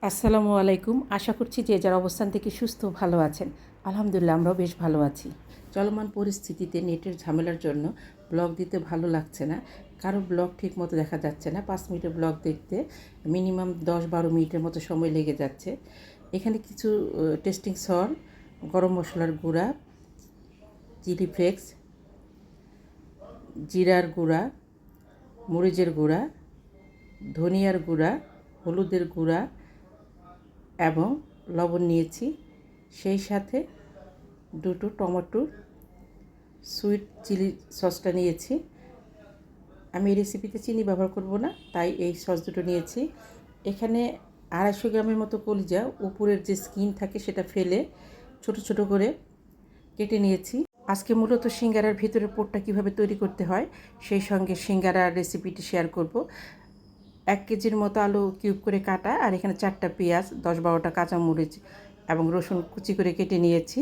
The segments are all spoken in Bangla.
আসসালামু আলাইকুম। আশা করছি যে যার অবস্থান থেকে সুস্থ ভালো আছেন। আলহামদুলিল্লাহ আমরাও বেশ ভালো আছি। চলমান পরিস্থিতিতে নেটের ঝামেলার জন্য ব্লগ দিতে ভালো লাগছে না। কারো ব্লগ ঠিক মতো দেখা যাচ্ছে না। 5 মিনিটের ব্লগ দেখতে মিনিমাম 10-12 মিনিটের মতো সময় লেগে যাচ্ছে। এখানে কিছু টেস্টিং সল্ট, গরম মশলার গুঁড়া, চিলি ফ্লেক্স, জিরার গুঁড়া, মরিচের গুঁড়া, ধনিয়ার গুঁড়া, হলুদের গুঁড়া এবং লবণ নিয়েছি। সেই সাথে দুটো টমেটোর সুইট চিলি সসটা নিয়েছি। আমি এই রেসিপিতে চিনি ব্যবহার করব না, তাই এই সস দুটো নিয়েছি। এখানে 250 গ্রামের মতো কলিজা, উপরের যে স্কিন থাকে সেটা ফেলে ছোট ছোট করে কেটে নিয়েছি। আজকে মূলত সিঙ্গারার ভিতরের পুরটা কীভাবে তৈরি করতে হয় সেই সঙ্গে সিঙ্গারার রেসিপিটি শেয়ার করব। 1 কেজির মতো আলু কিউব করে কাটা, আর এখানে 4টা পেঁয়াজ, 10-12টা কাঁচামরিচ এবং রসুন কুচি করে কেটে নিয়েছি।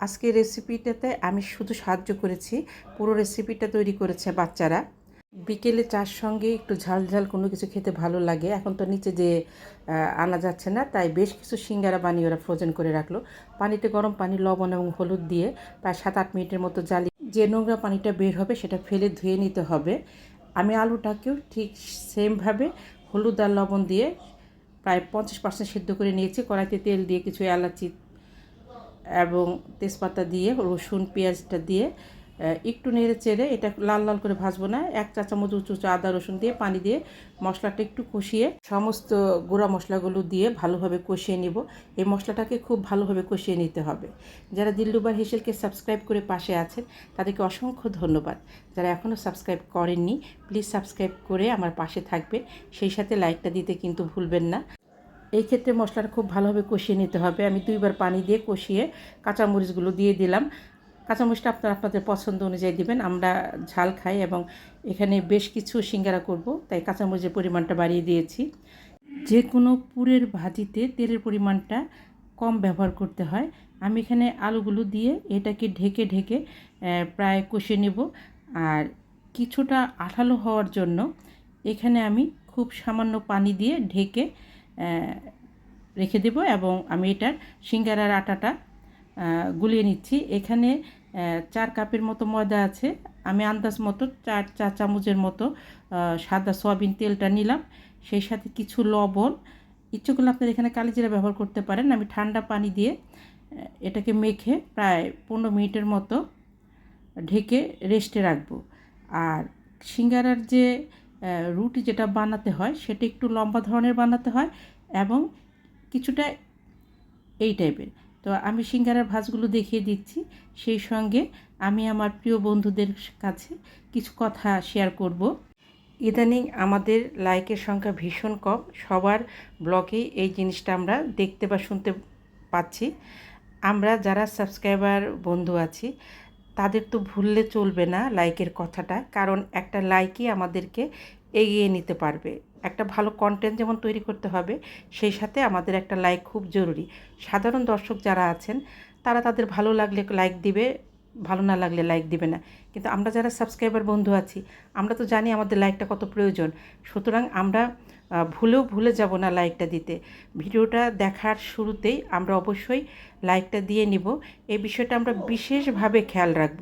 আজকে রেসিপিটাতে আমি শুধু সাহায্য করেছি, পুরো রেসিপিটা তৈরি করেছে বাচ্চারা। বিকেলে চার সঙ্গে একটু ঝাল ঝাল কোনো কিছু খেতে ভালো লাগে। এখন তো নিচে যে আনা যাচ্ছে না, তাই বেশ কিছু সিঙ্গারা বানিয়ে ওরা ফ্রোজেন করে রাখলো। পানিতে গরম পানি, লবণ এবং হলুদ দিয়ে প্রায় 7-8 মিনিটের মতো জ্বালিয়ে যে নোংরা পানিটা বের হবে সেটা ফেলে ধুয়ে নিতে হবে। আমি আলুটাকেও ঠিক সেমভাবে হলুদ আর লবণ দিয়ে প্রায় 50% সিদ্ধ করে নিয়েছি। কড়াইতে তেল দিয়ে কিছু এলাচি এবং তেজপাতা দিয়ে রসুন পেঁয়াজটা দিয়ে একটু নেড়ে চেড়ে এটা লাল লাল করে ভাজবো না। 1 চা চামচ উঁচু আদা রসুন দিয়ে পানি দিয়ে মশলাটা একটু কষিয়ে সমস্ত গুঁড়া মশলাগুলো দিয়ে ভালোভাবে কষিয়ে নিব। এই মশলাটাকে খুব ভালোভাবে কষিয়ে নিতে হবে। যারা দিলরুবা হেসেলকে সাবস্ক্রাইব করে পাশে আছেন তাদেরকে অসংখ্য ধন্যবাদ। যারা এখনও সাবস্ক্রাইব করেননি প্লিজ সাবস্ক্রাইব করে আমার পাশে থাকবেন, সেই সাথে লাইকটা দিতে কিন্তু ভুলবেন না। এই ক্ষেত্রে মশলাটা খুব ভালোভাবে কষিয়ে নিতে হবে। আমি 2বার পানি দিয়ে কষিয়ে কাঁচামরিচগুলো দিয়ে দিলাম। কাঁচামরিচটা আপনাদের পছন্দ অনুযায়ী দিবেন। আমরা ঝাল খাই এবং এখানে বেশ কিছু সিঙ্গারা করব, তাই কাঁচামরিচের পরিমাণটা বাড়িয়ে দিয়েছি। যে কোনো পুরের ভাজিতে তেলের পরিমাণটা কম ব্যবহার করতে হয়। আমি এখানে আলুগুলো দিয়ে এটাকে ঢেকে ঢেকে প্রায় কষিয়ে নেব। আর কিছুটা আঠালো হওয়ার জন্য এখানে আমি খুব সামান্য পানি দিয়ে ঢেকে রেখে দেব এবং আমি এটার সিঙ্গারার আটাটা গুলিয়ে নিচ্ছি। এখানে 4 কাপের মতো ময়দা আছে। আমি আন্দাজ মতো 4 চা চামচের মতো সাদা সয়াবিন তেলটা নিলাম। সেই সাথে কিছু লবণ, ইচ্ছে করলে আপনারা এখানে কালিজিরা ব্যবহার করতে পারেন। আমি ঠান্ডা পানি দিয়ে এটাকে মেখে প্রায় 15 মিনিটের মতো ঢেকে রেস্টে রাখবো। আর সিঙ্গারার যে রুটি যেটা বানাতে হয় সেটা একটু লম্বা ধরনের বানাতে হয় এবং কিছুটা এই টাইপের। তো আমি সিঙ্গারার ভাঁজগুলো দেখিয়ে দিচ্ছি, সেই সঙ্গে আমি আমার প্রিয় বন্ধুদের কাছে কিছু কথা শেয়ার করব। ইদানিং আমাদের লাইকের সংখ্যা ভীষণ কম। সবার ব্লগেই এই জিনিসটা আমরা দেখতে বা শুনতে পাচ্ছি। আমরা যারা সাবস্ক্রাইবার বন্ধু আছি তাদের তো ভুললে চলবে না লাইকের কথাটা, কারণ একটা লাইকই আমাদেরকে এগিয়ে নিতে পারবে। একটা ভালো কন্টেন্ট যেমন তৈরি করতে হবে, সেই সাথে আমাদের একটা লাইক খুব জরুরি। সাধারণ দর্শক যারা আছেন তারা তাদের ভালো লাগলে লাইক দিবে, ভালো না লাগলে লাইক দিবে না। কিন্তু আমরা যারা সাবস্ক্রাইবার বন্ধু আছি আমরা তো জানি আমাদের লাইকটা কত প্রয়োজন। সুতরাং আমরা ভুলে যাব না লাইকটা দিতে। ভিডিওটা দেখার শুরুতেই আমরা অবশ্যই লাইকটা দিয়ে নিব। এই বিষয়টা আমরা বিশেষভাবে খেয়াল রাখব।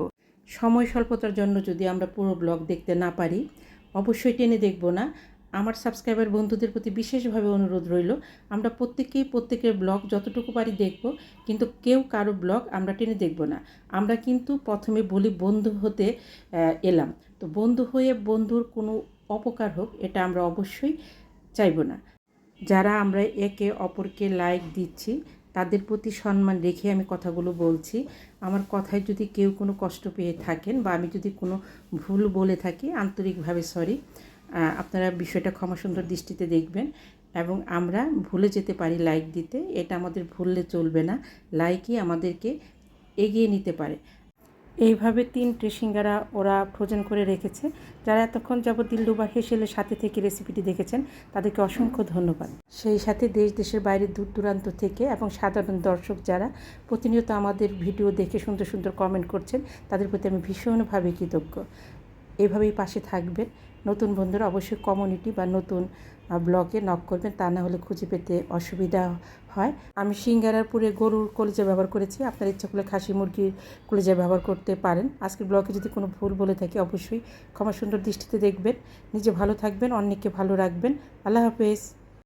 সময় স্বল্পতার জন্য যদি আমরা পুরো ব্লগ দেখতে না পারি অবশ্যই টেনে দেখব না। আমার সাবস্ক্রাইবার বন্ধুদের প্রতি বিশেষভাবে অনুরোধ রইল, আমরা প্রত্যেকেই প্রত্যেকের ব্লগ যতটুকু পারি দেখব, কিন্তু কেউ কারো ব্লগ আমরা টেনে দেখব না। আমরা কিন্তু প্রথমে বলি বন্ধু হতে এলাম, তো বন্ধু হয়ে বন্ধুর কোনো অপকার হোক এটা আমরা অবশ্যই চাইব না। যারা আমরা একে অপরকে লাইক দিচ্ছি তাদের প্রতি সম্মান রেখে আমি কথাগুলো বলছি। আমার কথায় যদি কেউ কোনো কষ্ট পেয়ে থাকেন বা আমি যদি কোনো ভুল বলে থাকি আন্তরিকভাবে সরি। আপনারা বিষয়টা ক্ষমাসুন্দর দৃষ্টিতে দেখবেন এবং আমরা ভুলে যেতে পারি লাইক দিতে, এটা আমাদের ভুললে চলবে না। লাইকই আমাদেরকে এগিয়ে নিতে পারে। এইভাবে 3টে সিঙ্গারা ওরা ফ্রোজেন করে রেখেছে। যারা এতক্ষণ যাবত দিলরুবা হেসেলের সাথে থেকে রেসিপিটি দেখেছেন তাদেরকে অসংখ্য ধন্যবাদ। সেই সাথে দেশের বাইরে দূর দূরান্ত থেকে এবং সাধারণ দর্শক যারা প্রতিনিয়ত আমাদের ভিডিও দেখে সুন্দর সুন্দর কমেন্ট করছেন তাদের প্রতি আমি ভীষণভাবে কৃতজ্ঞ। এভাবেই পাশে থাকবেন। নতুন বন্ধুরা অবশ্যই কমিউনিটি বা নতুন ব্লগে নক করবেন, তা না হলে খুঁজে পেতে অসুবিধা হয়। আমি সিঙ্গারার পুরে গরুর কলিজা ব্যবহার করেছি, আপনার ইচ্ছা করলে খাসি মুরগির কলিজা ব্যবহার করতে পারেন। আজকের ব্লগে যদি কোনো ভুল বলে থাকি অবশ্যই ক্ষমা সুন্দর দৃষ্টিতে দেখবেন। নিজে ভালো থাকবেন, অন্যকে ভালো রাখবেন। আল্লাহ হাফেজ।